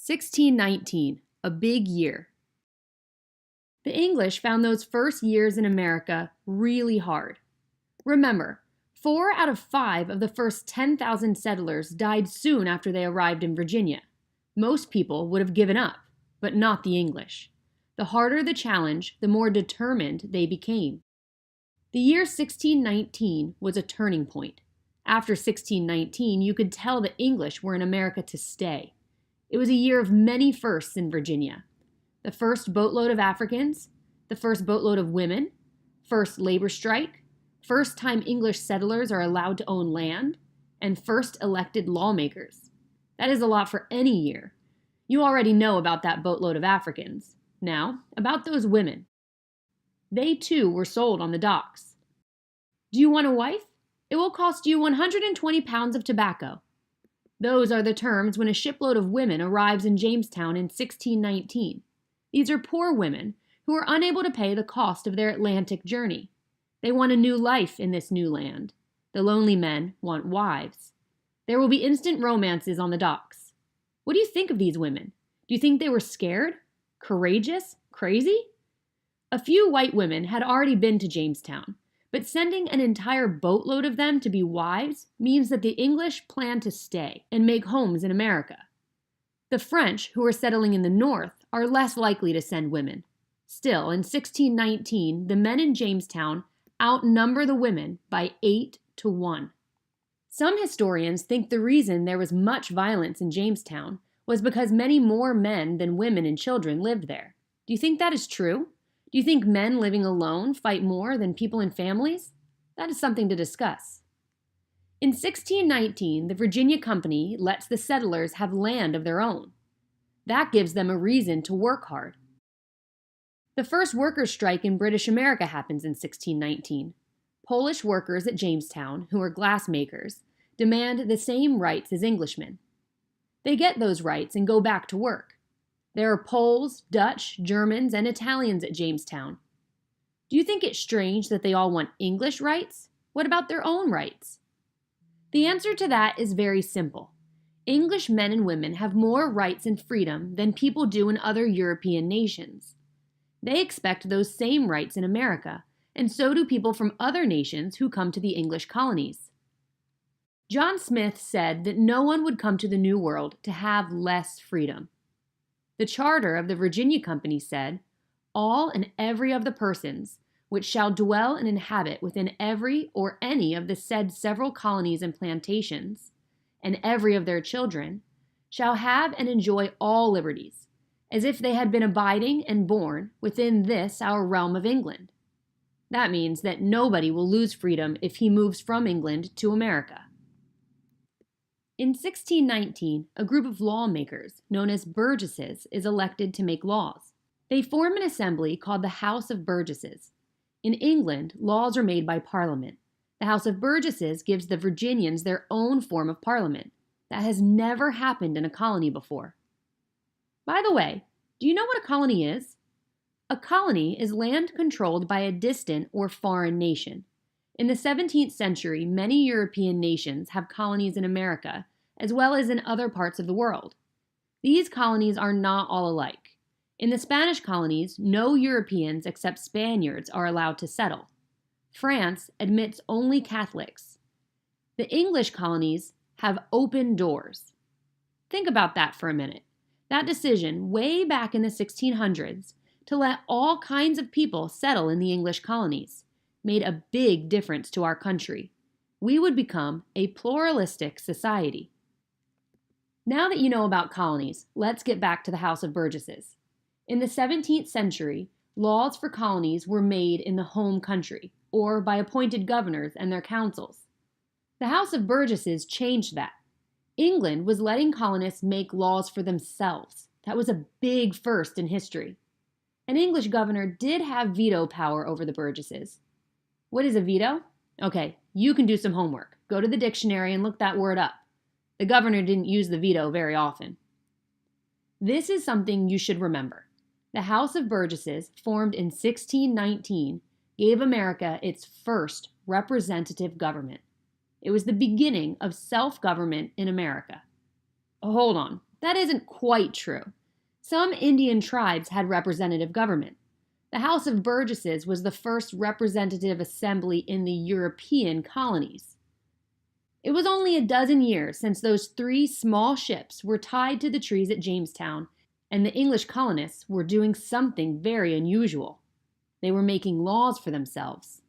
1619, a big year. The English found those first years in America really hard. Remember, 4 out of 5 of the first 10,000 settlers died soon after they arrived in Virginia. Most people would have given up, but not the English. The harder the challenge, the more determined they became. The year 1619 was a turning point. After 1619, you could tell the English were in America to stay. It was a year of many firsts in Virginia. The first boatload of Africans, the first boatload of women, first labor strike, first time English settlers are allowed to own land, and first elected lawmakers. That is a lot for any year. You already know about that boatload of Africans. Now, about those women. They too were sold on the docks. Do you want a wife? It will cost you 120 pounds of tobacco. Those are the terms when a shipload of women arrives in Jamestown in 1619. These are poor women who are unable to pay the cost of their Atlantic journey. They want a new life in this new land. The lonely men want wives. There will be instant romances on the docks. What do you think of these women? Do you think they were scared? Courageous? Crazy? A few white women had already been to Jamestown, but sending an entire boatload of them to be wives means that the English plan to stay and make homes in America. The French, who are settling in the north, are less likely to send women. Still, in 1619, the men in Jamestown outnumber the women by 8 to 1. Some historians think the reason there was much violence in Jamestown was because many more men than women and children lived there. Do you think that is true? Do you think men living alone fight more than people in families? That is something to discuss. In 1619, the Virginia Company lets the settlers have land of their own. That gives them a reason to work hard. The first workers' strike in British America happens in 1619. Polish workers at Jamestown, who are glassmakers, demand the same rights as Englishmen. They get those rights and go back to work. There are Poles, Dutch, Germans, and Italians at Jamestown. Do you think it's strange that they all want English rights? What about their own rights? The answer to that is very simple. English men and women have more rights and freedom than people do in other European nations. They expect those same rights in America, and so do people from other nations who come to the English colonies. John Smith said that no one would come to the New World to have less freedom. The charter of the Virginia Company said, "All and every of the persons which shall dwell and inhabit within every or any of the said several colonies and plantations, and every of their children, shall have and enjoy all liberties, as if they had been abiding and born within this our realm of England." That means that nobody will lose freedom if he moves from England to America. In 1619, a group of lawmakers, known as Burgesses, is elected to make laws. They form an assembly called the House of Burgesses. In England, laws are made by Parliament. The House of Burgesses gives the Virginians their own form of Parliament. That has never happened in a colony before. By the way, do you know what a colony is? A colony is land controlled by a distant or foreign nation. In the 17th century, many European nations have colonies in America, as well as in other parts of the world. These colonies are not all alike. In the Spanish colonies, no Europeans except Spaniards are allowed to settle. France admits only Catholics. The English colonies have open doors. Think about that for a minute. That decision, way back in the 1600s, to let all kinds of people settle in the English colonies, made a big difference to our country. We would become a pluralistic society. Now that you know about colonies, let's get back to the House of Burgesses. In the 17th century, laws for colonies were made in the home country, or by appointed governors and their councils. The House of Burgesses changed that. England was letting colonists make laws for themselves. That was a big first in history. An English governor did have veto power over the Burgesses. What is a veto? Okay, you can do some homework. Go to the dictionary and look that word up. The governor didn't use the veto very often. This is something you should remember. The House of Burgesses, formed in 1619, gave America its first representative government. It was the beginning of self-government in America. Hold on. That isn't quite true. Some Indian tribes had representative government. The House of Burgesses was the first representative assembly in the European colonies. It was only a dozen years since those 3 small ships were tied to the trees at Jamestown, and the English colonists were doing something very unusual. They were making laws for themselves.